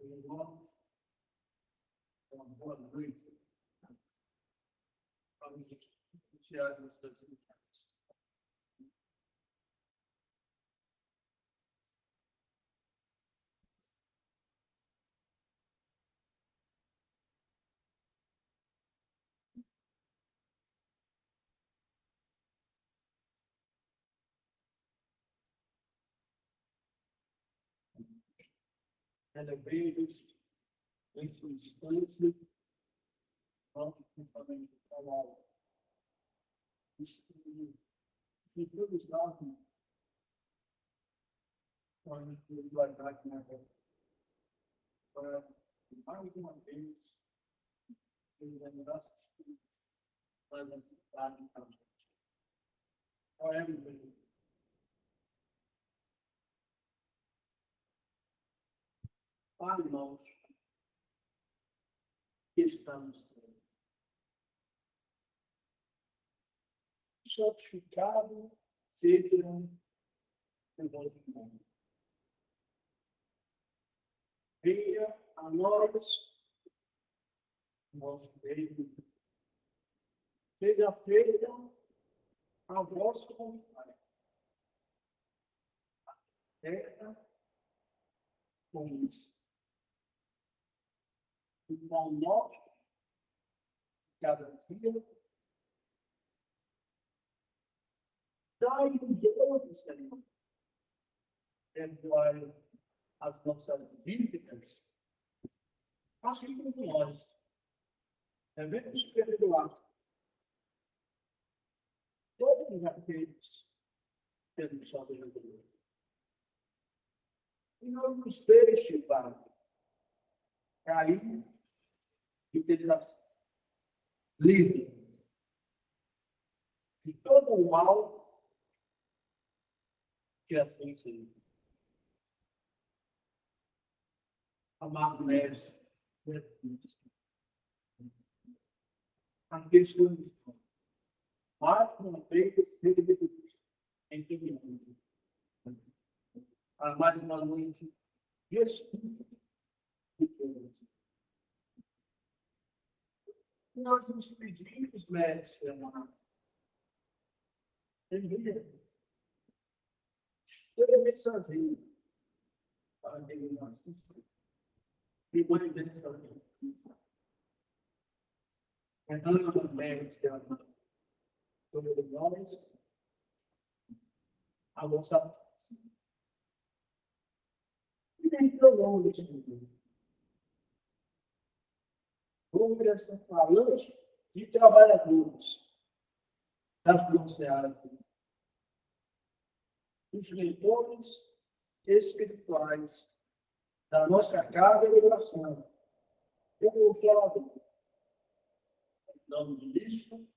Irmãos, uma boa noite. Vamos iniciar as atividades. Celebremos esse instante, nosso comportamento de trabalho. Se todos nós podemos guardar na vida, para mais uma vez, os nossos filhos, para nos dar em casa. Oremos. Pai nosso, que está no céu, santificado seja o vosso nome. Venha a nós o vosso reino. Seja feita a vossa vontade. Terra como isso. O pão nosso, cada dia, dai-nos hoje, Senhor. Perdoai as nossas dívidas, assim como nós devemos perdoar todos aqueles que nos ofendem. E não nos deixe, Pai, cair de tentação. Livre de todo o mal que assim seja. Amado Mestre, aqui estamos, mais uma vez, em que mundo. A mais uma noite de estudo de Deus. Nós nos pedimos, Mestre amado, envia toda essa vida para que nós e quando eles estão então, Mestre amado, sobre nós, a vossa paz. E nem tão longe, sobre essa falange de trabalhadores da Funcionária, os leitores espirituais da nossa casa de oração. Eu vou falar, em nome de Cristo,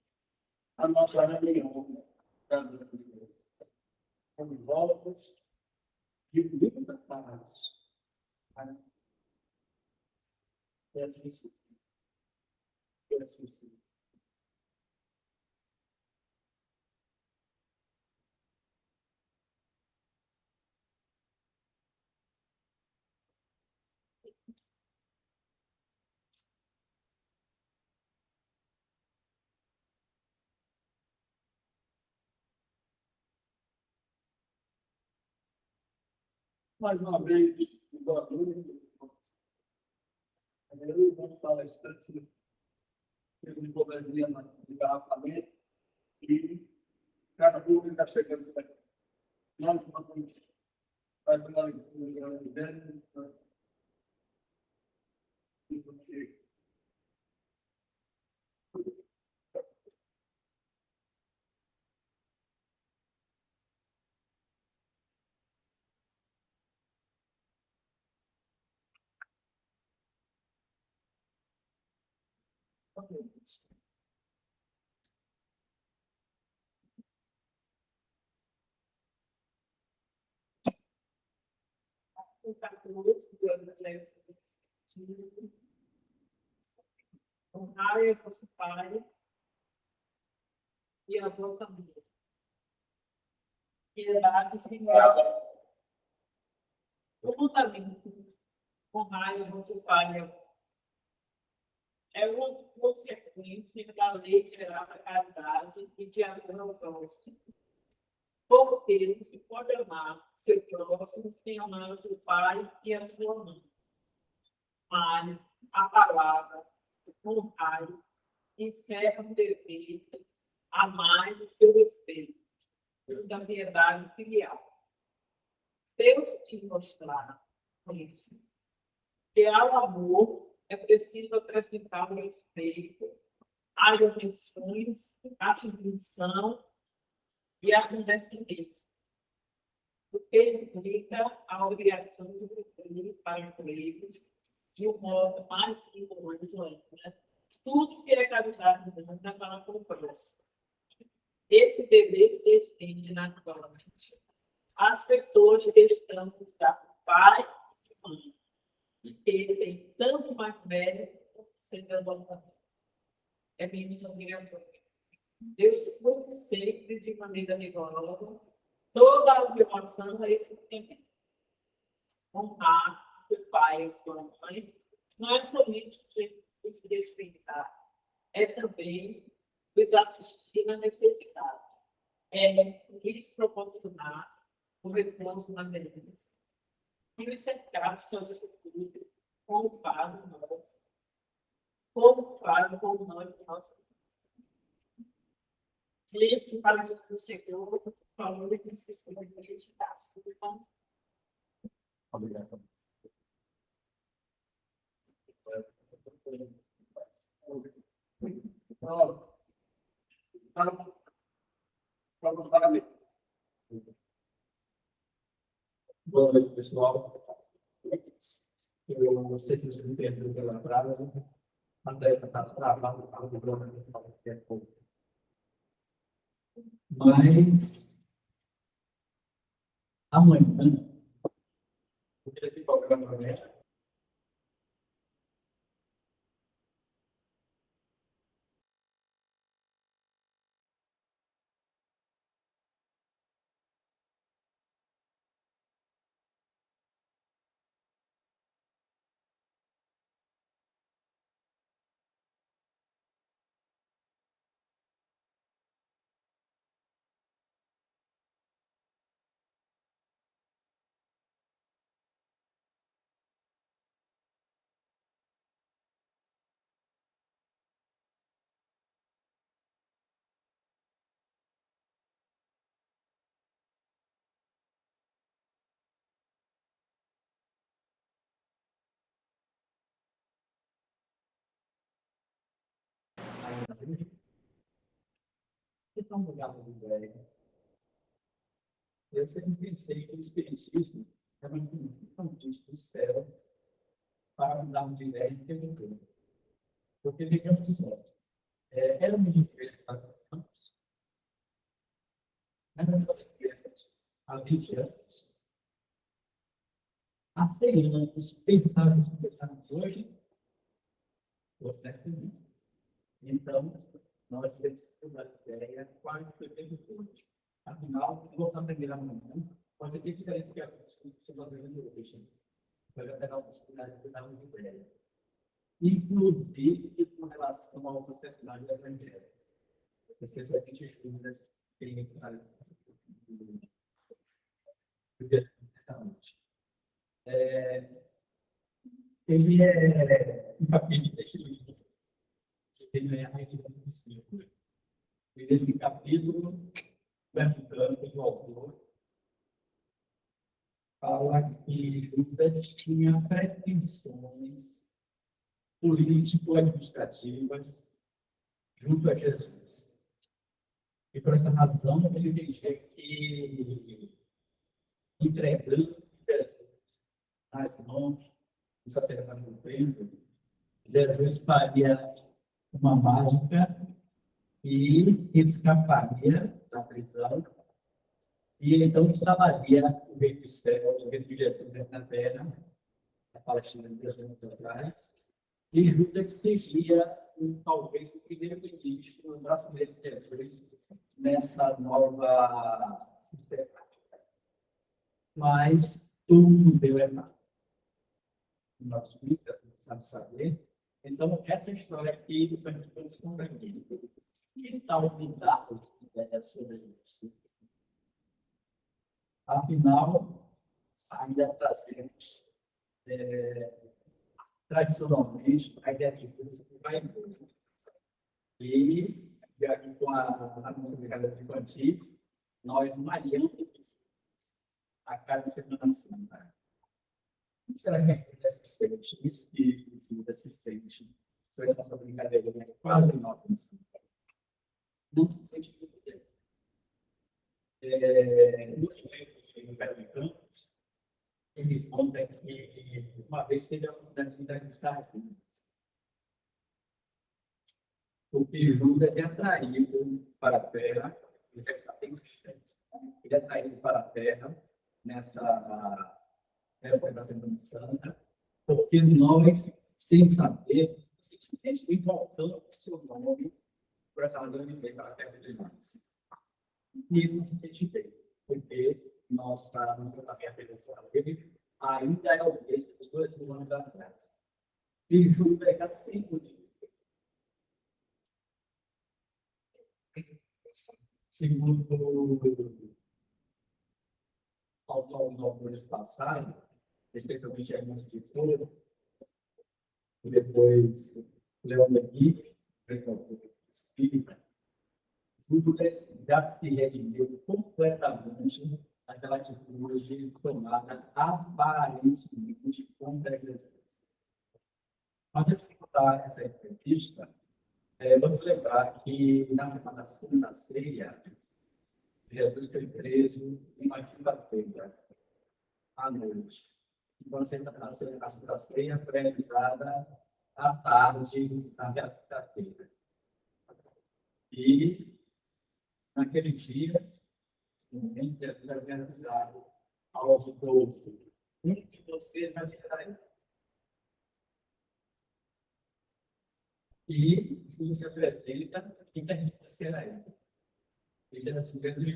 a nossa reunião da nossa igreja. Com voltas de muita paz. Peço isso. Peço isso. Mais uma vez, boa noite. Eu vou palestrante pelo governo de garrafamento e cada público está chegando aqui. Nós vamos fazer uma leitura de dentro e você. O capítulo das leis. Honrai a vosso pai e a vossa mãe. Piedade e filial. Ocultamente, com raiva, você falha. É uma consequência da lei geral da caridade e de amor ao próximo. Porque não se pode amar seu próximo sem amar o seu pai e a sua mãe. Mas a palavra, honrar, encerra o dever, amar o seu respeito, da piedade filial. Deus quis mostrar com isso que ao amor é preciso acrescentar o respeito, as atenções, a submissão e a condescendência, o que implica a obrigação de cumprir para com eles de um modo mais rigoroso ainda. Tudo que é caridade humana para com o próximo. Esse dever se estende naturalmente às pessoas que estão da pai e mãe, e que tem tanto mais mérito sendo adotado. É menos obrigatório. Deus cumpre sempre de maneira rigorosa toda a violação a esse tempo. Honrar o pai e sua mãe não é somente se respeitar, é também os assistir na necessidade, é lhes proporcionar o repouso na velhice, e lhes cercar seu futuro com o Pai de nós, como Pai com nós de nossa vida. Cliente para o Senhor, falou que se escrevesse da sua. Obrigado. Boa noite, pessoal. Eu sei que vocês entenderam pela frase, mas deve estar travado para o programa que é pouco. Mas amanhã, o dia que o programa é. Então, obrigado, velho. Eu sempre pensei que o espiritismo era um convite do céu para mudar de ideia e ter. Porque, digamos só, éramos empresas há 20 anos, há 100 anos, pensamos hoje, você é feliz. Então, nós temos uma ideia quase que o tempo todo. Afinal, voltando a virar amanhã, você tem que verificar se você não deixa. Vai ser uma possibilidade de dar uma ideia. Inclusive, com relação a outros personagens da Evangelho. Vocês vão ter dúvidas que ele ele é um capítulo deste livro. Ele é a região do círculo. E nesse capítulo, o autor fala que Judas tinha pretensões político-administrativas junto a Jesus. E por essa razão, ele entendia que, entregando Jesus nas mãos do sacerdote do templo, Jesus faria uma mágica e escaparia da prisão, e então instalaria o reino dos céus, o reino de Jesus na terra, na Palestina de 2 anos atrás, e Judas seria talvez o primeiro ministro brasileiro de Jesus nessa nova sistemática. Mas tudo deu errado. nossos vidas, sabe saber. Então, essa história aqui foi muito compreendida. Que tal lidar sobre isso? Afinal, ainda trazemos, tradicionalmente, a ideia de Deus vai embora. E aqui com a multiplicadora de infantis, nós malhamos a cada Semana Santa. O que será que a vida se sente? Isso que a vida se sente. Foi a nossa brincadeira, né? Quase nota. Não se sente muito bem. Nos tempos de Humberto de Campos, ele conta que uma vez teve a oportunidade de entrevistar aqui. Porque Judas é atraído para a terra, ele já está bem distante. Ele é atraído para a terra nessa época da Semana Santa, porque nós, sem saber, simplesmente invocamos o seu nome por essa razão de bem para a terra de nós. E não se sente bem, porque nós estamos na minha presença dele, ainda é o mesmo de 2.000 anos atrás. E Judas é sempre segundo autores passados, especialmente algumas escrituras, e depois Leon Denis, espírita, tudo já se redimiu completamente daquela atitude tomada aparentemente contra Jesus. Mas antes de contar essa entrevista, vamos lembrar que na Santa Ceia, Jesus foi preso em uma quinta-feira, à noite. Então, a Santa Ceia foi realizada à tarde, na quinta-feira. E, naquele dia, o momento de Jesus havia avisado aos 12: um de vocês vai me trair. E Jesus se apresenta e permite ser a ele. Ele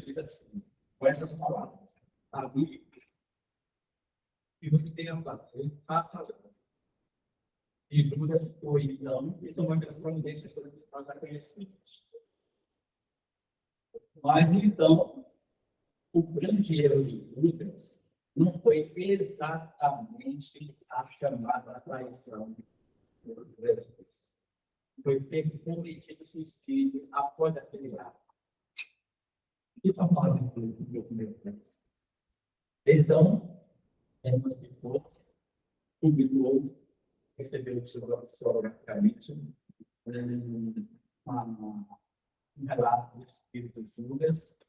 diz assim, com essas palavras: a Bíblia, que você tem a fazer, faça. E Judas foi, então, e tomou aquelas providências que nós já conhecemos. Mas, então, o grande erro de Judas não foi exatamente a chamada traição dos Jesus. Foi ter cometido suicídio após aquele ato. E para falar do primeiro texto. Então, nos explicou, publicou, recebeu psicograficamente um relato do Espírito de Judas.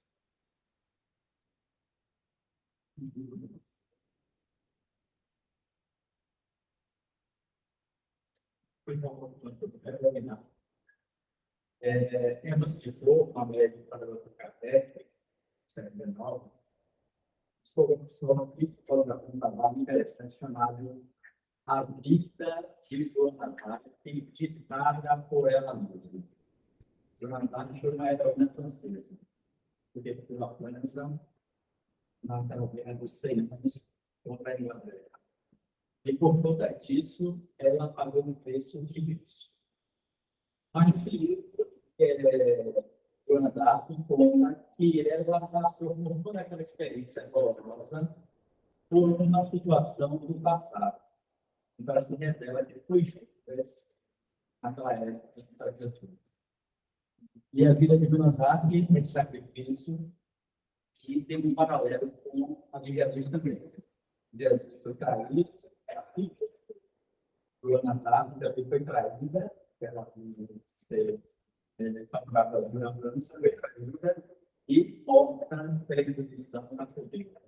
Foi terminar. Temos de novo uma média para o café, 19. Foram psicóloga um trabalho interessante chamado A Vida de Jonathan, ditada por ela mesma. Jonathan foi uma heroína francesa, porque foi uma França naquela guerra dos 100 anos contra a Inglaterra. E por conta disso, ela pagou um preço imenso. Mas esse livro, Jonathan, conta que ela passou por toda aquela experiência dolorosa por uma situação do passado. Então, ela se revela que foi Judas naquela época. E a vida de Jonathan é de sacrifício e tem um paralelo com a de Jesus também. Jesus foi traído, Jonathan também foi traída, ela ser faturada durante a França, foi traída e morta pela Inquisição na Fronteira.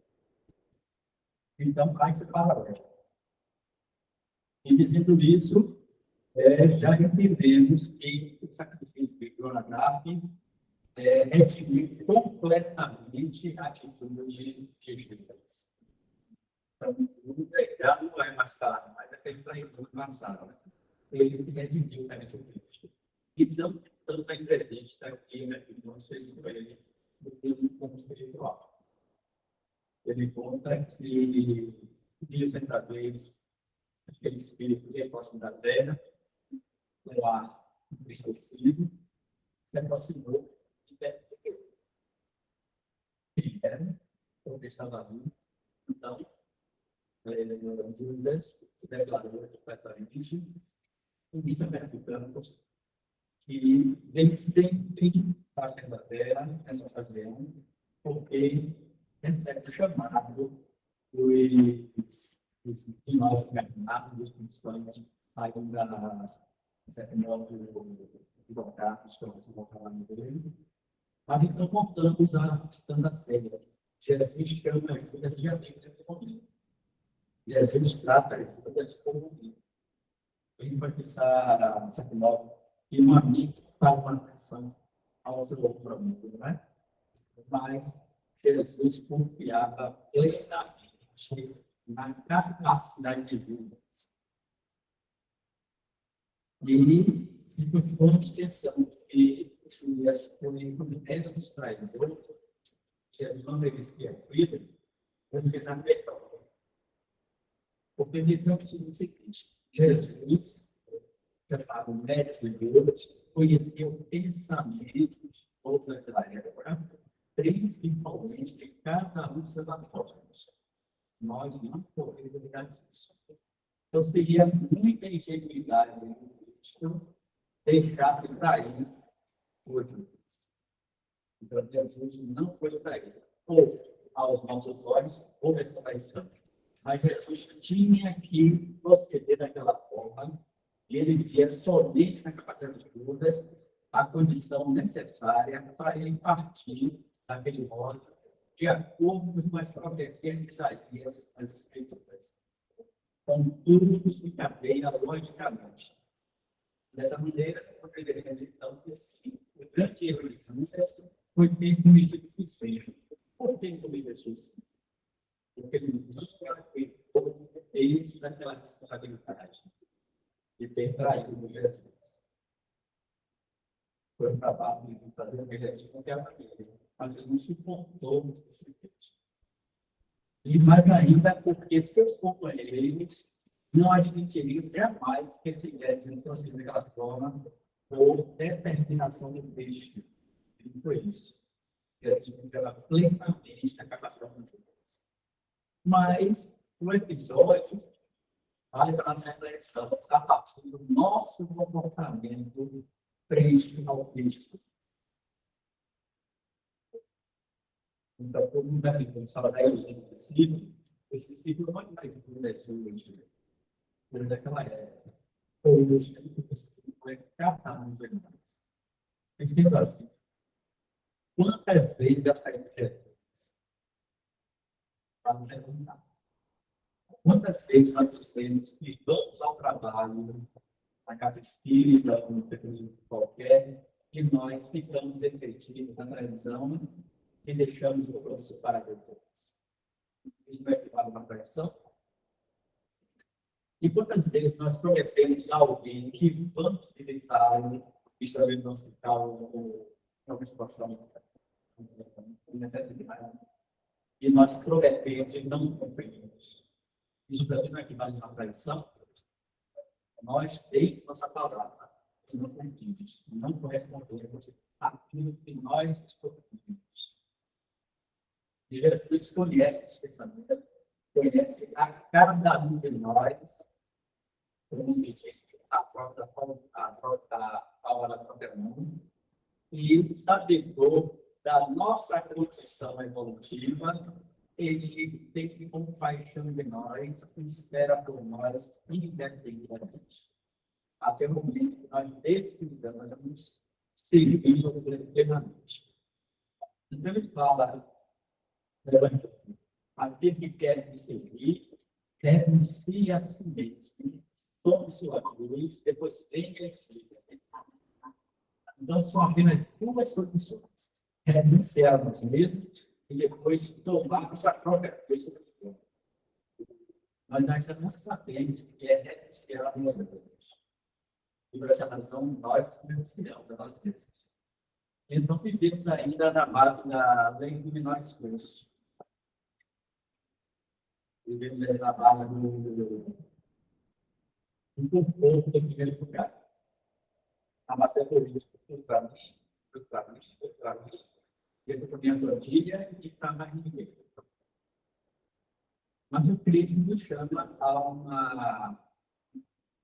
Então, há esse paralelo. E dizendo isso, já entendemos que o sacrifício de Jonathan redimiu completamente a atitude de Judas. Então, Judas já não é mais tarde, mas aquele traidor passado. Ele se redimiu perante o Cristo. Então, estamos a entrevista aqui, né, que nós fizemos com ele no plano espiritual. Ele conta que, dia certa vez, aquele espírito que é próximo da terra, o ar expressivo, se aproximou de perto de Deus. Ele era o que estava ali. Então, Judas se declarou completamente, e isso é perguntamos que vem sempre para a terra nessa ocasião, porque recebe o chamado que nós encarnados, principalmente ainda certo modo advogados, que nós vamos falar no dele. Mas então voltamos à questão da ceia. Jesus chama a Judas de amigo desse momento. Jesus trata Judas como amigo. A gente vai pensar, de certo modo, que um amigo faz uma atenção ao seu outro amigo, não é? Mas Jesus confiava plenamente na capacidade de vida. E se formos pensando que Judas foi um era distraído, Jesus não merecia a vida, vamos pensar melhor. Porque vivemos o seguinte: Jesus, chamado mestre de Deus, conhecia o pensamento de todos daquela época, principalmente de cada um dos seus apóstolos. Nós não podemos ligar disso. Então, seria muita ingenuidade de Cristo deixar-se trair por Judas. Então, Jesus não foi traído. Ou, aos nossos olhos, houve essa traição. Mas Jesus tinha que proceder daquela forma, e ele via somente na capacidade de Judas a condição necessária para ele partir daquele modo, de acordo com as profecias de Isaías, as Escrituras. Então, tudo se encadeia logicamente. Dessa maneira, poderíamos então ter sido o grande erro de Judas foi ter cometido suicídio. Por que cometeu suicídio? Porque ele não acreditou eles naquela responsabilidade de ter traído Jesus. Foi capaz de fazer o que Jesus não quer fazer, mas ele não suportou esse peixe. E mais ainda porque seus companheiros não admitiriam jamais que ele tivesse conseguido daquela forma por determinação do peixe. E não foi isso. Jesus confiava plenamente na capacidade de Deus. Mas o episódio vale para nossa reflexão a partir do nosso comportamento frente ao Cristo. Então, todo mundo aqui, quando fala da ilusão do discípulo, esse discípulo não é que começou hoje, daquela época. Hoje, o discípulo é capaz de mais. E sendo assim, quantas vezes já está em para perguntar? Quantas vezes nós dissemos que vamos ao trabalho, na casa espírita, no período qualquer, e nós ficamos efetivos na televisão e deixamos o compromisso para depois? Isso não é equivale a uma traição? E quantas vezes nós prometemos a alguém que vamos visitá-lo, isso no hospital ou em alguma situação de necessidade, e nós prometemos e não cumprimos? Isso também não equivale a uma traição? Nós temos nossa palavra, se não cumprimos, não correspondemos àquilo que nós prometemos. E Jesus conhece esse pensamento, conhece a cada um de nós, como se diz, a própria palavra da própria mão, e sabedor da nossa condição evolutiva, ele tem compaixão de nós e espera por nós indefinidamente. Até o momento que nós decidamos servir plenamente. Então ele fala, aquele que quer me servir, renuncie a si mesmo, tome sua cruz, depois venha e siga. Então são apenas duas condições: renunciar a nós mesmos e depois tomar nossa própria cruz. Nós ainda não sabemos o que é renunciar a nós mesmos. E por essa razão, nós renunciamos a nós mesmos. Então, vivemos ainda na base da lei do menor esforço. Vivemos ainda na base um conforto do primeiro lugar. Abasteceu isso para mim, e para minha família e para mais ninguém. Mas o Cristo nos chama a uma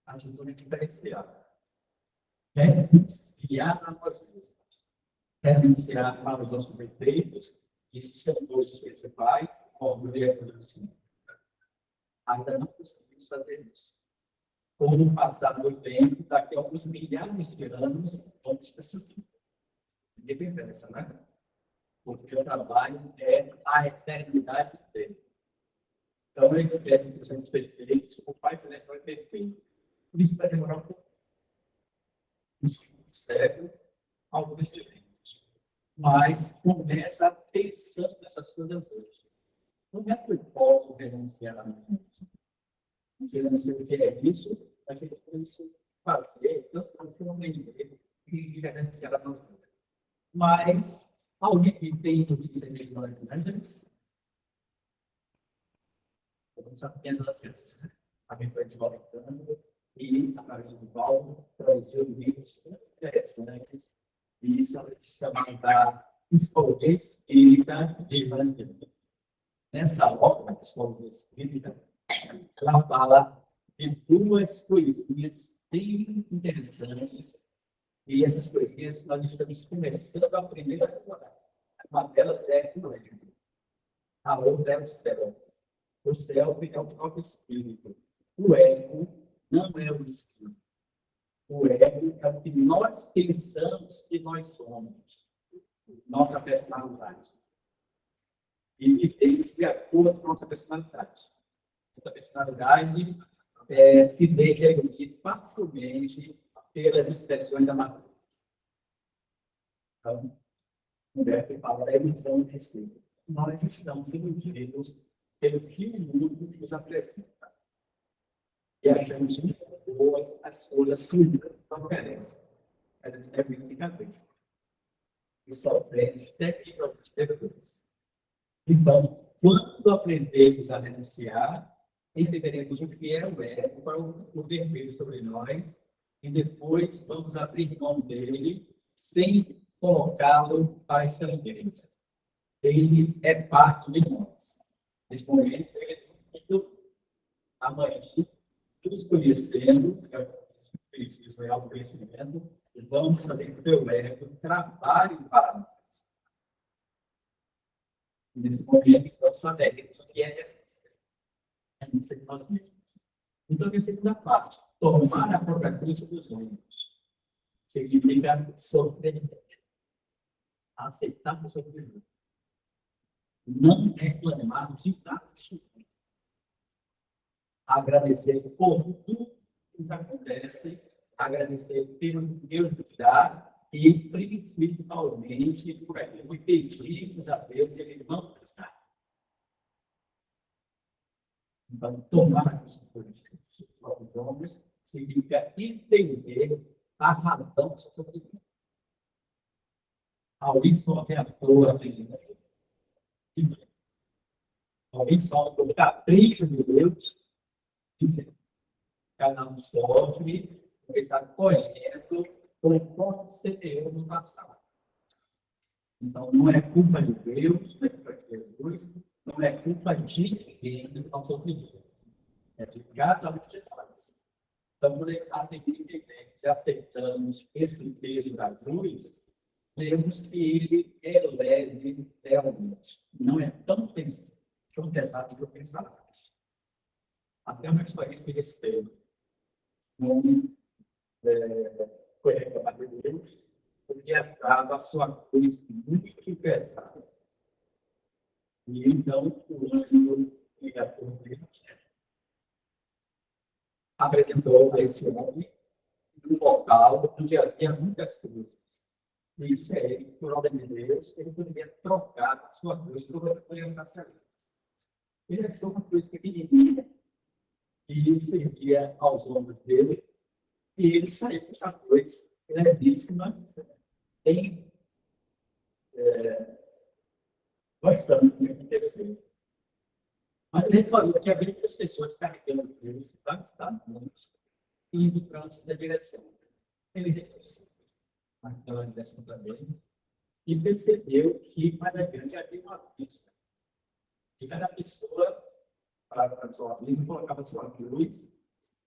atitude diferenciada. Renunciar a nós mesmos. Renunciar para os nossos defeitos, isso são dois principais, orgulho e ainda não conseguimos fazer isso. Com o passar do tempo, daqui a alguns milhares de anos, vamos perceber. Independência, né? Porque o trabalho é a eternidade dele. Então, ele quer que sejamos perfeitos, o Pai Celestial é perfeito. Por isso vai demorar um pouco. Isso serve alguns direitos. Mas começa pensando nessas coisas hoje. Não é que eu posso renunciar a mim. Se eu não sei o que é isso, vai ser isso fazer, tanto que eu não lembrei e renunciar a nós. Mas alguém que tem notícia de Los Angeles, vamos apenas as aventuras de voltando e através do Paulo trazer livros interessantes e são chamados da Psicologia Espírita de Evangelho. Nessa obra, Psicologia Espírita, ela fala de duas coisinhas bem interessantes e essas coisinhas nós estamos começando a aprender a decorar. Uma delas é o ego, a outra é o céu. O céu é o próprio espírito. O ego não é o espírito. O ego é o que nós pensamos que nós somos. Nossa personalidade. E vivemos de acordo com nossa personalidade. Nossa personalidade se deixa eludir facilmente pelas expressões da natureza. Então, o Humberto fala da ilusão de si. Nós estamos iludidos pelo que o mundo nos apresenta. E achamos muito boas as coisas que o mundo oferece. Elas é muito de cabeça. E só aprende tecnicamente depois. Então, quando aprendemos a renunciar, entenderemos o que é o ego, qual é o vermelho sobre nós, e depois vamos abrir mão dele sem colocá-lo para escanteio. Ele é parte de nós. Nesse momento, ele é amanhã, nos conhecendo, é preciso é autoconhecimento, e vamos fazer com que o ego trabalhe para nós. Nesse momento, nós sabemos o que é renúncia. Renúncia de nós mesmos. Então, a segunda parte, tomar a própria cruz dos outros, significa sofrer, aceitar o sofrimento. Não reclamar de nada. Agradecer por tudo que acontece, agradecer pelo Deus nos dá e, principalmente, por aquilo que pedimos a Deus e Ele não nos dá. Então, tomar a cruz dos próprios homens significa entender a razão do sofrimento. Alguém sofre à toa, alguém sofre o capricho de Deus, cada um sofre, porque está colhendo conforme semeou no passado. Então, não é culpa de Deus, não é culpa de Jesus, não é culpa de ninguém do nosso sofrimento. É de cada um de nós. Então, quando ele está entendendo, se aceitamos esse peso da cruz, vemos que ele é leve realmente. Não é tão pesado que eu pensava. Até uma história a esse respeito. Foi reclamado de Deus, porque achava a sua cruz muito pesada. E então, o anjo ligador de Deus apresentou a esse homem um local onde havia muitas cruzes. E disse a ele, por ordem de Deus, ele poderia trocar a sua cruz por outra coisa na sua vida. Ele achou uma cruz pequenininha e servia aos ombros dele, e ele saiu com essa cruz levíssima, bem bastante enriquecida. Mas ele falou que havia muitas pessoas carregando cruz, vários tamanhos, indo para a direção. Ele reconheceu aquela direção também e percebeu que mais adiante havia uma pista. E cada pessoa, para sua vida, colocava sua cruz,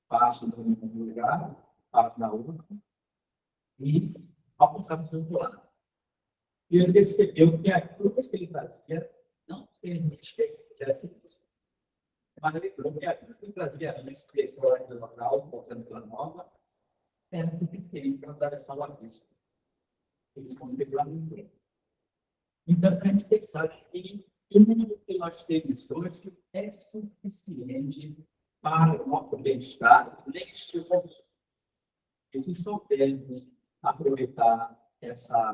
parte no lugar, parte na outra, e alcançava o seu lado. E ele percebeu que a cruz que ele trazia não permite que ele fizesse isso. Mas ele lembrou que a cruz que ele trazia antes de história do local, voltando pela nova, era suficiente para atravessar o abismo. Eles conseguiram muito. Então, a gente pensar que tudo que nós temos hoje é suficiente para o nosso bem-estar neste momento. E se soubermos aproveitar essa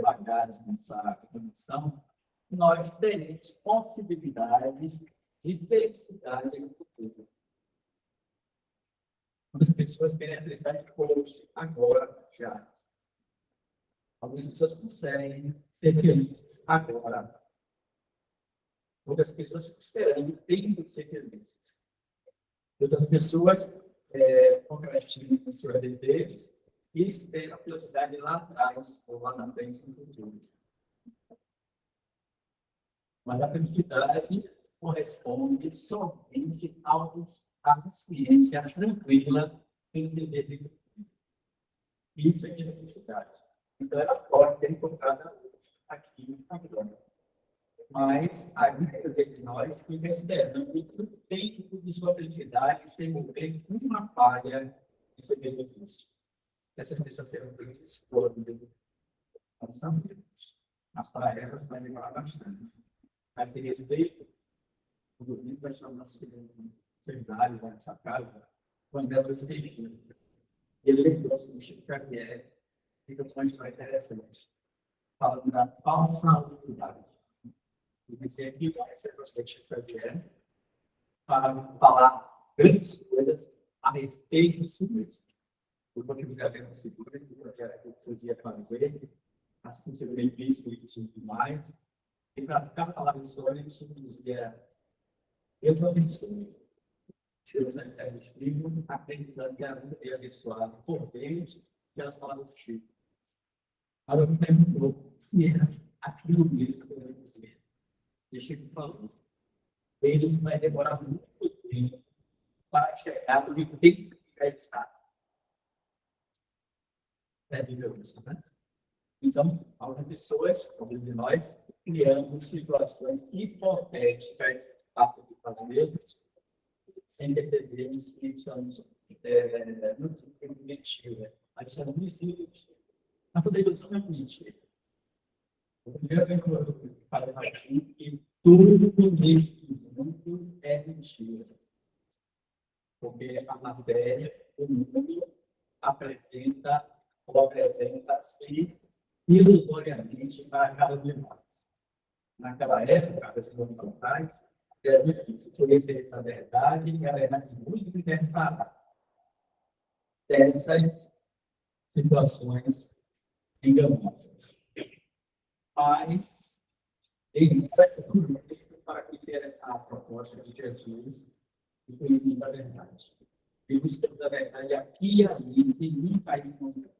bagagem, essa condição, nós teremos possibilidades de felicidade no futuro. As pessoas querem a felicidade hoje, agora, já. Algumas pessoas conseguem ser felizes agora. Outras pessoas ficam esperando o tempo de ser felizes. Outras pessoas procrastinam os seus deveres e esperam a felicidade lá atrás, ou lá na frente, no futuro. Mas a felicidade corresponde somente à consciência tranquila em viver de isso é a felicidade. Então, ela pode ser encontrada aqui agora. Mas a vida de nós fica esperando o tempo de sua felicidade ser envolvido com uma falha de seu benefício. Essas pessoas serão felizes quando não são vivos. Mas para elas vai demorar bastante. Mas se respeito, o domingo vai chamar nosso seminário, nessa casa, quando elas vivem. Ele lembrou o Chico Xavier, fica muito mais interessante. Falando da falsa unidade. E dizer que essa perspectiva de Xavier para falar grandes coisas a respeito de si mesmo. O que eu já vendo seguro, o que eu podia fazer, assim ser bem visto e tudo mais. E para ficar falando sobre isso, eu dizia, eu te abençoe. Deus é filho, acreditando que a vida é abençoada por Deus, que elas falaram do Chico. Agora me perguntou se era aquilo mesmo que eu ia dizer. E Chico falou, ele vai demorar muito tempo para chegar onde tem que já está. É nível isso, né? Então, algumas pessoas, como de nós, criamos situações hipotéticas para as mesmas, sem percebermos que estamos muito primitivos. A gente está no princípio, a poderosa não é mentira. O primeiro vem que eu falei aqui que tudo neste mundo é mentira. Porque a matéria, o mundo, apresenta-se ilusoriamente para cada um de nós. Naquela época, das anos atrás, era difícil conhecer essa verdade e a verdade muito interpretada dessas situações enganosas. Mas, ele para que seja a proposta de Jesus e conhecimento da verdade. E buscando a verdade aqui e ali, e nem vai encontrar.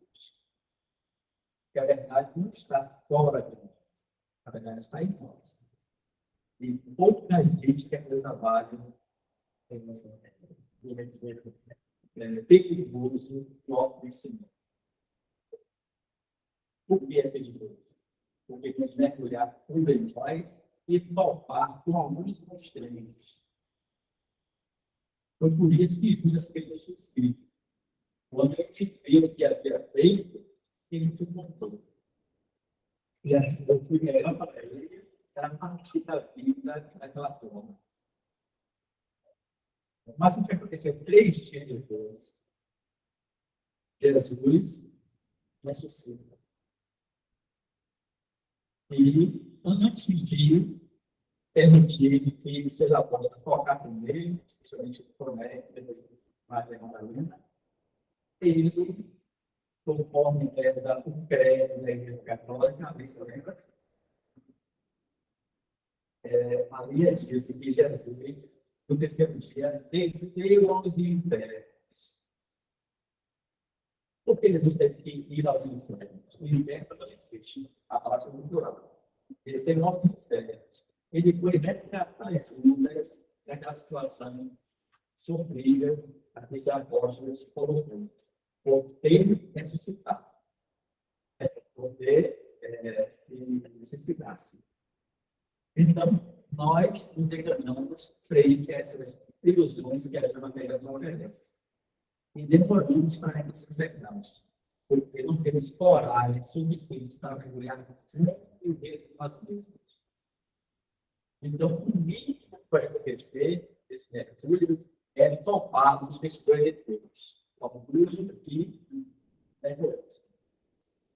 Porque a verdade não está fora de nós. A verdade está em nós. E pouca gente quer fazer trabalho, vou dizer, perigoso no autoconhecimento. Por que é perigoso? Porque tem que mergulhar fundo em nós e topar com alguns constrantos. Foi por isso que Judas fez o suicídio. Quando ele viu o que havia feito, ele se contou. E o que melhor para ele era partir da vida daquela forma. Mas o que aconteceu 3 dias depois? Jesus ressuscita. E antes de permitir que seus apóstolos focassem nele, especialmente o Tomé, Maria Madalena, ele, conforme reza o credo da Igreja Católica, ali é dito que Jesus, no terceiro dia, desceu aos infernos. que Jesus teve que ir aos infernos? O inferno não existe, a palavra cultural. Esse é o nosso inferno. Ele foi resgatar Judas daquela situação sofrida que os apóstolos foram por ter ressuscitado, por ter se ressuscitado. Então, nós nos enganamos frente a essas ilusões que a Evangelho nos oferece. E demoramos para nos acertarmos, porque não temos coragem suficiente para mergulhar no meio de nós mesmos. Então, o mínimo que vai acontecer esse mergulho é topar os pessoas de Deus, como Bruno aqui, mergulhamos.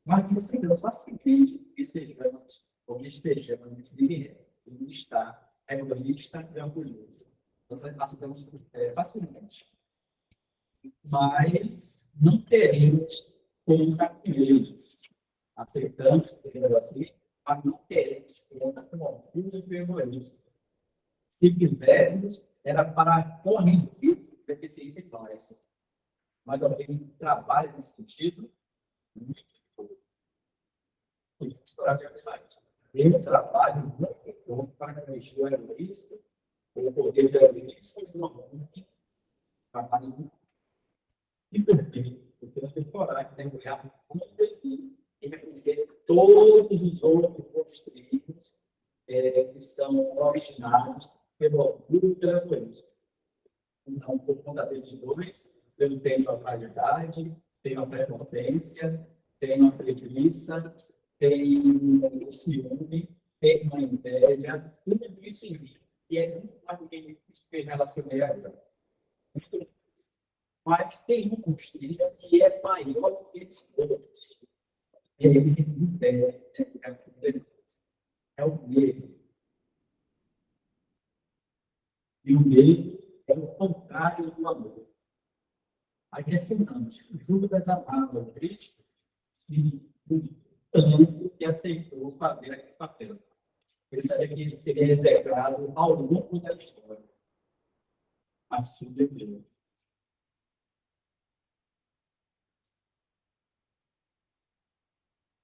Mas você Deus facilmente que sejamos ou que estejamos de estar egoísta e orgulhoso. Nós aceitamos facilmente. Mas não teremos conta com eles. Aceitamos, assim, mas não teremos conta com orgulho e egoísmo. Se quiséssemos, era para corrigir deficiência em nós. Mas alguém trabalha nesse sentido, muito eu trabalho muito para corrigir o egoísmo, o poder do egoísmo e o orgulho. Trabalho. E por quê? Porque nós temos coragem de mergulhar muito aqui e reconhecer todos os outros construídos que são originários pelo orgulho e pelo egoísmo. Então, por conta deles dois, eu tenho a qualidade, tenho a prepotência, tenho a preguiça, tenho o ciúme, tenho a inveja, tudo isso em mim. E é muito mais do que isso que eu relacionei agora. Mas tem um construído que é maior do que esses outros. E aí ele desintegra, é o medo. E o medo é o contrário do amor. Aí questionamos, Judas amava o Cristo, se tanto que aceitou fazer aquele papel. Ele sabia que ele seria execrado ao longo da história. A sobrevivência.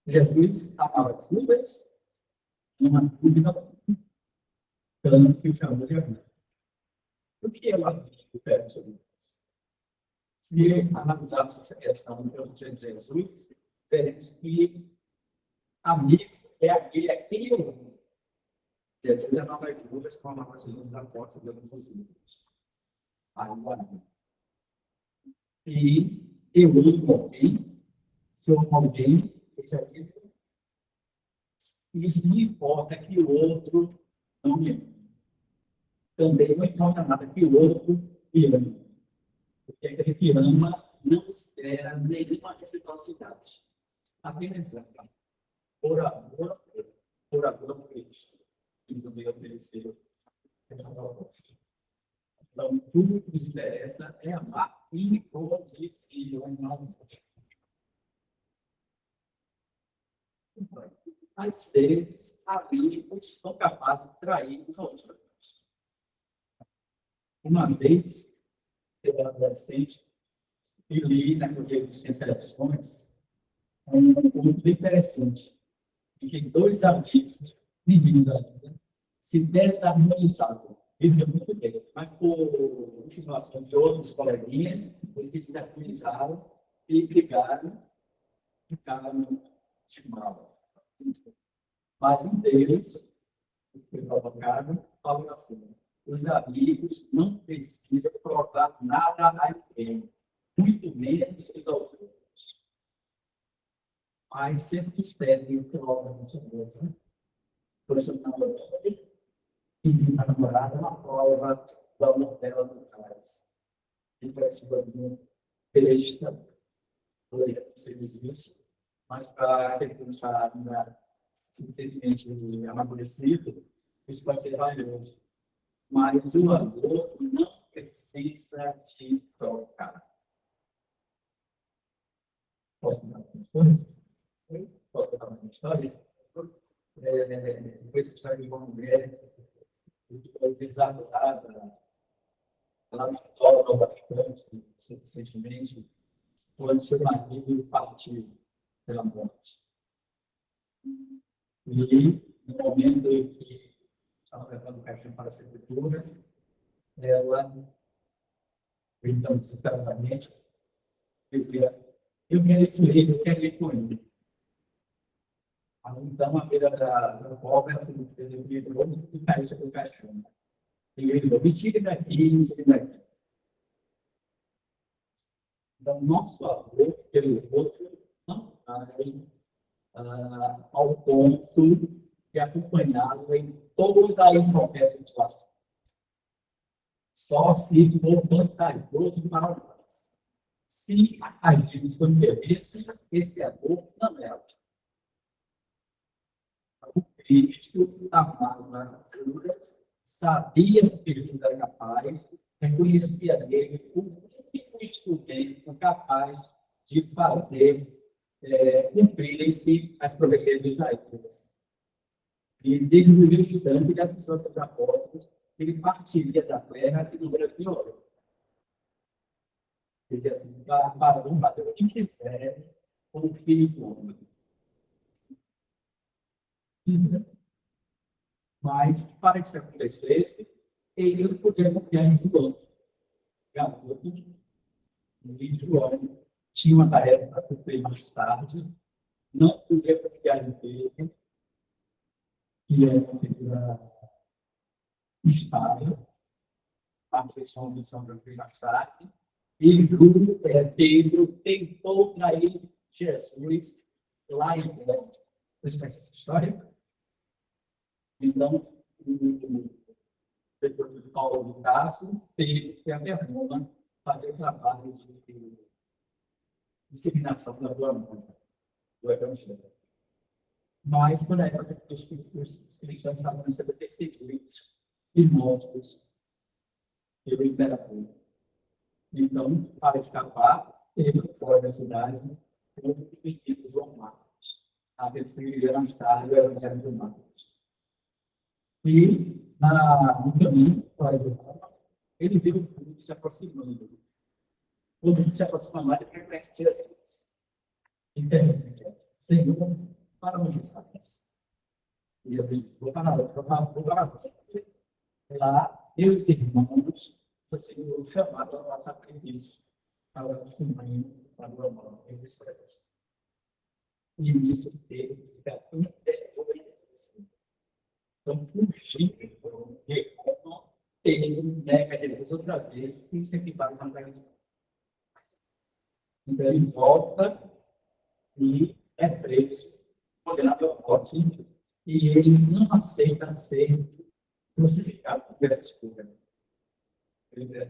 Jesus amava Judas, uma dúvida, tanto que o chamou de amigo. O que é o amigo perto de Deus? Se analisarmos essa questão no dia de Jesus, veremos que amigo é aquele a quem eu amo. E às vezes é nova Judas com a nova Jesus da porta de alguns discípulos. Aí o amigo. E eu amo alguém, se eu amo alguém, esse amigo, isso não importa que o outro não me ame. Também não importa nada que o outro me ame. Porque aquele que ama não espera nenhuma reciprocidade. Apenas ama. Por amor a Cristo. E também oferecer essa proposta. Então, tudo que nos interessa é amar incondicionalmente. Às vezes, amigos são capazes de trair os outros. Uma vez, eu era adolescente, e li naqueles livros de seleções um muito interessante, em que dois amigos, meninos ainda, se desarmonizavam. Viviam muito bem, mas por insinuação de outros coleguinhas, eles se desarmonizaram e brigaram, ficaram de mal. Mas um deles, que foi provocado, falou assim: os amigos não precisam provar nada a ninguém, muito menos os aos outros. Mas sempre esperem o que logo não se usa. Por isso, pedir a namorada uma prova da novela do trás. E parece que besta, foi isso, mas para aquele que está sinceramente amadurecido, isso vai ser valioso. Mas o amor não precisa te trocar. Posso dar algumas coisas? Posso dar uma história? Depois que está de uma mulher, foi desabusada, ela me toca bastante, recentemente, quando seu marido partiu pela morte. E no momento em que estava levando o caixão para a sepultura, ela, então, desesperadamente, dizia: eu quero ir com ele. Mas então, a beira da cobra, ela se desequilibrou e caiu sobre o caixão. E ele falou: me tire daqui, me tire daqui. Então, nosso avô, pelo outro, não vai ao ponto de acompanhá-lo em toda e qualquer situação. Só se for vantajoso para nós. Se agirmos com interesse, esse amor não é ótimo. O Cristo amava as juras, sabia que ele era capaz, reconhecia nele o único instrumento capaz de fazer cumprirem-se as promessas de Isaías. E desde o livro de Dante, ele avisou aos seus apóstolos que ele partiria da terra que não era pior. Ele dizia assim: para não bater o que quiser, com o filho do homem. Mas, para que isso acontecesse, ele não podia confiar em João. Garoto, e João tinha uma tarefa para cumprir mais tarde, não podia confiar em Pedro, que era uma figura estável, a questão de São João mais tarde, e Pedro tentou trair Jesus lá em Pedro. Vocês conhecem essa história? Então, depois do Paulo do Cássio, Pedro foi até Roma fazer o trabalho de disseminação da boa nova do Evangelho. Mas, quando a época que os cristãos estavam sendo perseguidos e mortos pelo imperador. Então, para escapar, ele foi da cidade com o pedido João Marcos. Aqueles que viveram mais tarde, o Evangelho de Marcos. E, no caminho para Roma, ele viu o público se aproximando. Quando ele se aproxima mais, ele reconhece Jesus. Entende? Senhor, para onde estás? E eu disse: vou para lá. Lá, meus irmãos, o Senhor chamado ao nosso sacrifício, para o testemunho para o amor em Deus. E nisso teve que ficar desobedecido. Então, fugindo porque como ele nega Jesus outra vez, isso é que vai mandar isso. Então, ele volta e é preso, condenado à morte, e ele não aceita ser crucificado por essas coisas. Ele é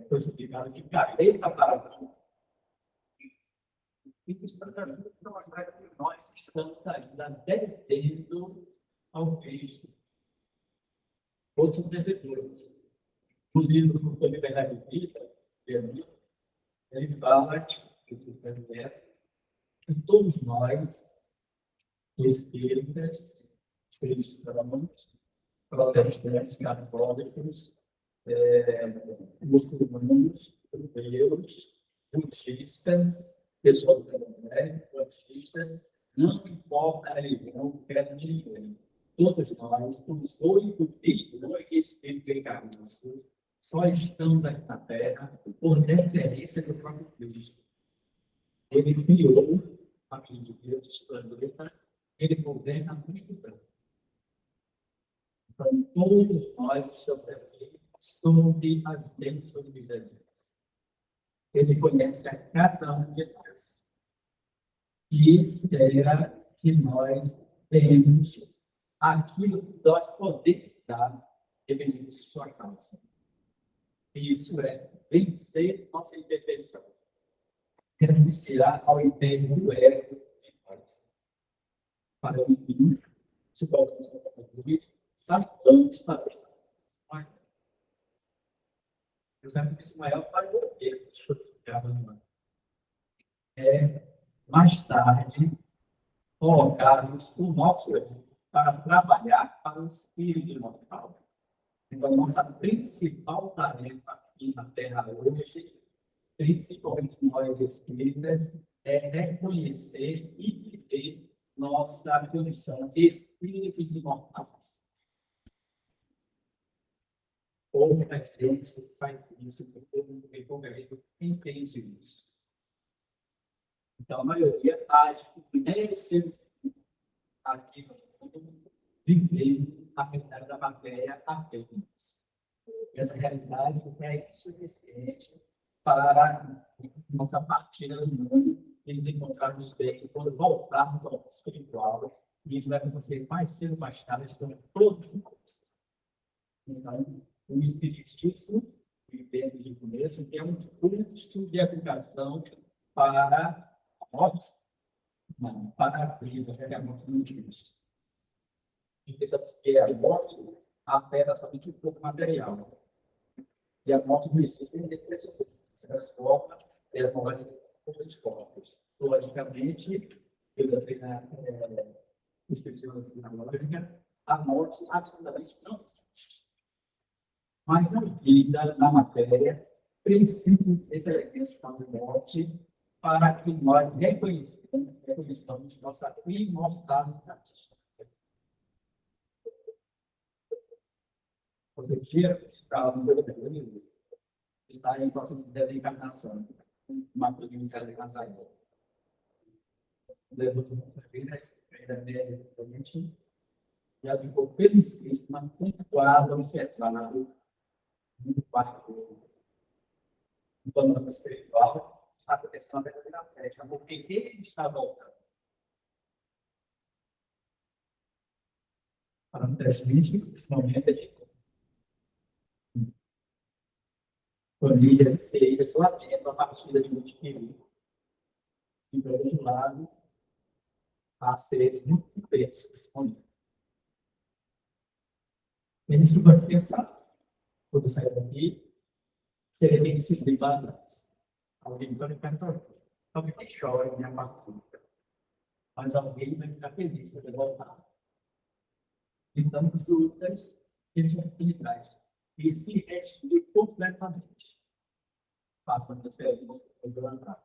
crucificado de cabeça para baixo. E que está trazendo para mostrar que nós estamos ainda devendo ao Cristo outros devedores. No livro do Liberdade de Vida, ele fala que todos nós, espíritas, cristãos, protestantes, católicos, muçulmanos, judeus, budistas, pessoas budistas, não importa a religião, o credo de ninguém. Todos nós, como sou incluído e espírito encarnado, só estamos aqui na Terra por referência do próprio Cristo. Ele criou a família de Deus, esplendorosa, ele governa muito bem. Então, todos nós estamos aqui sob as bênçãos de Deus. Ele conhece a cada um de nós. E espera que nós tenhamos aquilo que nós podemos dar em benefício de sua causa. E isso é vencer nossa imperfeição. Renunciar ao empenho do ego de nós. Para o fim, se colocamos na luz, saibamos para isso. Eu sempre disse: o maior para o erro mais tarde, colocarmos o nosso erro para trabalhar para o espírito imortal. Então, nossa principal tarefa aqui na Terra hoje principalmente nós espíritas, é reconhecer e viver nossa condição de espíritos imortais. Pouca gente faz isso, porque o governo entende isso. Então, a maioria age que deve ser aqui no mundo, viver a realidade da matéria apenas. Essa realidade é insuficiente para nossa partida do mundo e nos encontrarmos bem quando voltarmos ao espiritual. E isso vai acontecer mais cedo ou mais tarde com todos nós. Então, o espiritismo, vivendo de começo, que é um curso de educação para a morte, não, para a vida, que é a morte do Cristo. E pensamos que a morte afeta somente o corpo material. E a morte do espírito é depressão. Se transforma, ela morre com os corpos. Logicamente, eu doutrina espiritualidade lógica, a morte absolutamente não existe. Mas a vida na matéria precisa desse elemento chamado morte para que nós reconheçamos nossa imortalidade. Outro dia, eu estava no meu livro, e está em próximo de desencarnação, uma coisa de desencarnação. Levou tudo para ver, né? Era média, realmente, e ela ficou felicíssima, muito clara, observada, muito quarto, no plano espiritual, está acontecendo a verdadeira festa, porque ele está voltando. Para muita gente, esse momento é de famílias inteiras lamentando a partida de muito querido. Simplesmente de lado, há seres muito pretos disponíveis. Eles super pensar, quando sair daqui, seria bem se levar atrás. Alguém vai ficar talvez chore minha partida, mas alguém vai ficar feliz por ter voltado. Então, juntas, eles vão ficar atrás e se restituir completamente. Faça uma transferência do andar.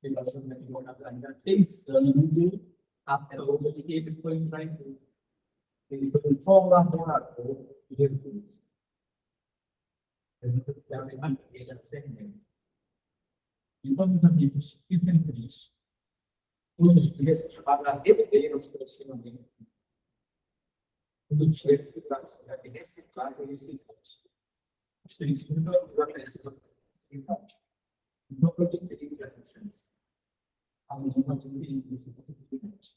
E nós estamos aqui ainda pensando até hoje que ele foi entrar em tudo. Ele foi um colaborador de Jesus. Ele foi a mesma igreja do Senhor. Então, meus amigos, isso é isso. Todos os dias, para rever os posicionamentos. Todos os dias, para reciclar conhecimentos. Os princípios da precisão. Então, eu tenho essa chance. A gente não tem essa possibilidade.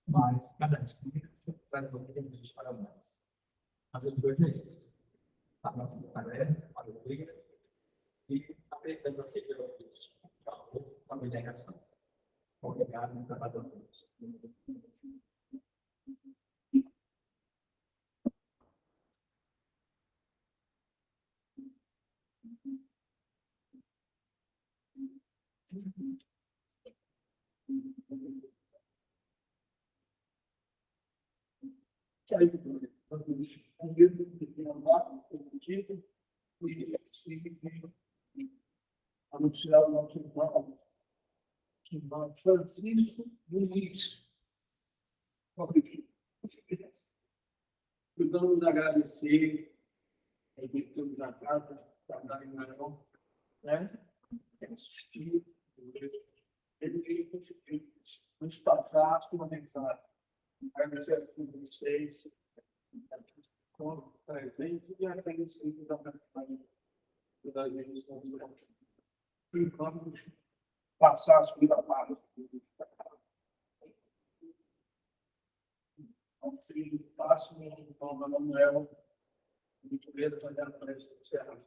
Mas, cada dia, vai ter muitos parabéns. Mas eu estou feliz. A nossa tarefa, a alegria, e aprendendo a ser Deus, com a abnegação. Obrigado, muito obrigado. Anunciar o nosso irmão, que vai Francisco Luiz. Cuidamos agradecer a equipe da casa, trabalho maior, né? Assistir, ele conseguiu nos passar uma mensagem. Agradecer a todos vocês, com presente e agradecido da campanha da gente. E vamos passar as vidas para o filho passo no irmão Manuel, muito medo de olhar para esse céu.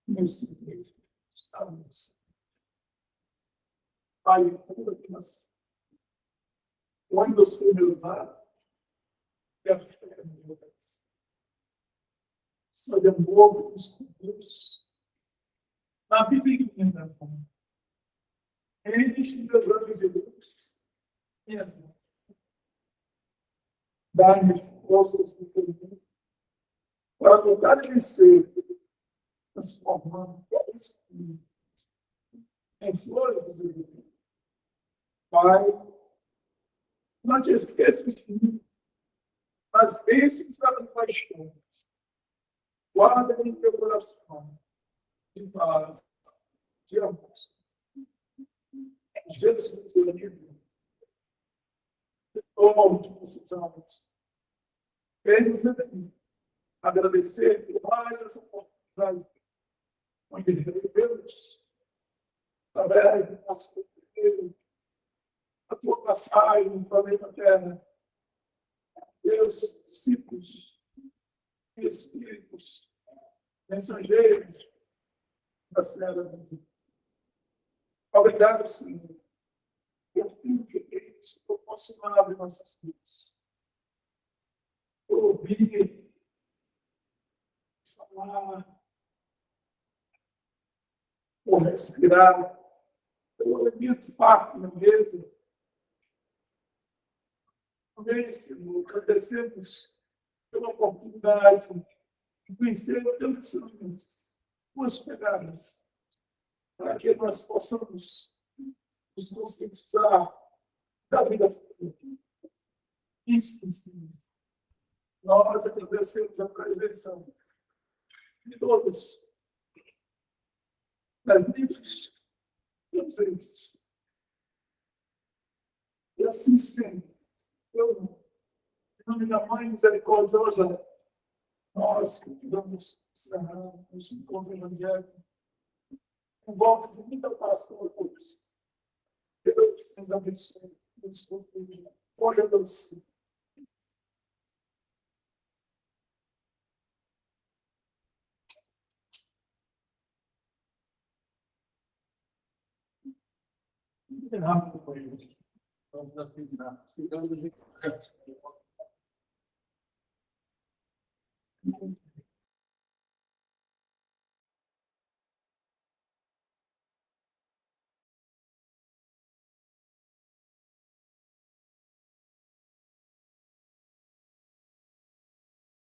Meus Deus, salve-nos. Pai, cura que nós, quando os filhos lá, e a fé no Deus. Sob amor dos Deus, na vida e indignação. Enche meus olhos de luz, mesmo. Dá-me forças de poder para lutar e vencer, transformando todo espírito em flores de vida. Pai, não te esqueças de mim, mas bênçãos da paixão. Guarda em teu coração de paz, de amor. Jesus, meu livro, oh, que precisamos. Vem-nos aqui agradecer por mais essa oportunidade, onde recebemos, através do nosso Deus, a tua passagem no planeta Terra. Deus, discípulos, espíritos, mensageiros da Serra da Vida. Obrigado, Senhor, por tudo que tens proporcionado em nossas vidas. Por ouvir, falar, por respirar, pelo alimento farto na mesa. Também, Senhor, agradecemos pela oportunidade de conhecer tantos santos, tuas pegadas, para que nós possamos nos conscientizar da vida futura. Isso, Senhor. Nós agradecemos a presença de todos, das livros, todos eles. E assim sendo, eu, em nome da Mãe Misericordiosa, nós que vamos encerrar esse encontro evangélico, um voto de muita paz para todos. Deus nos abençoe, nos proteja. Olha para você. Muito rápido com ele. Vamos afinar. Ficando de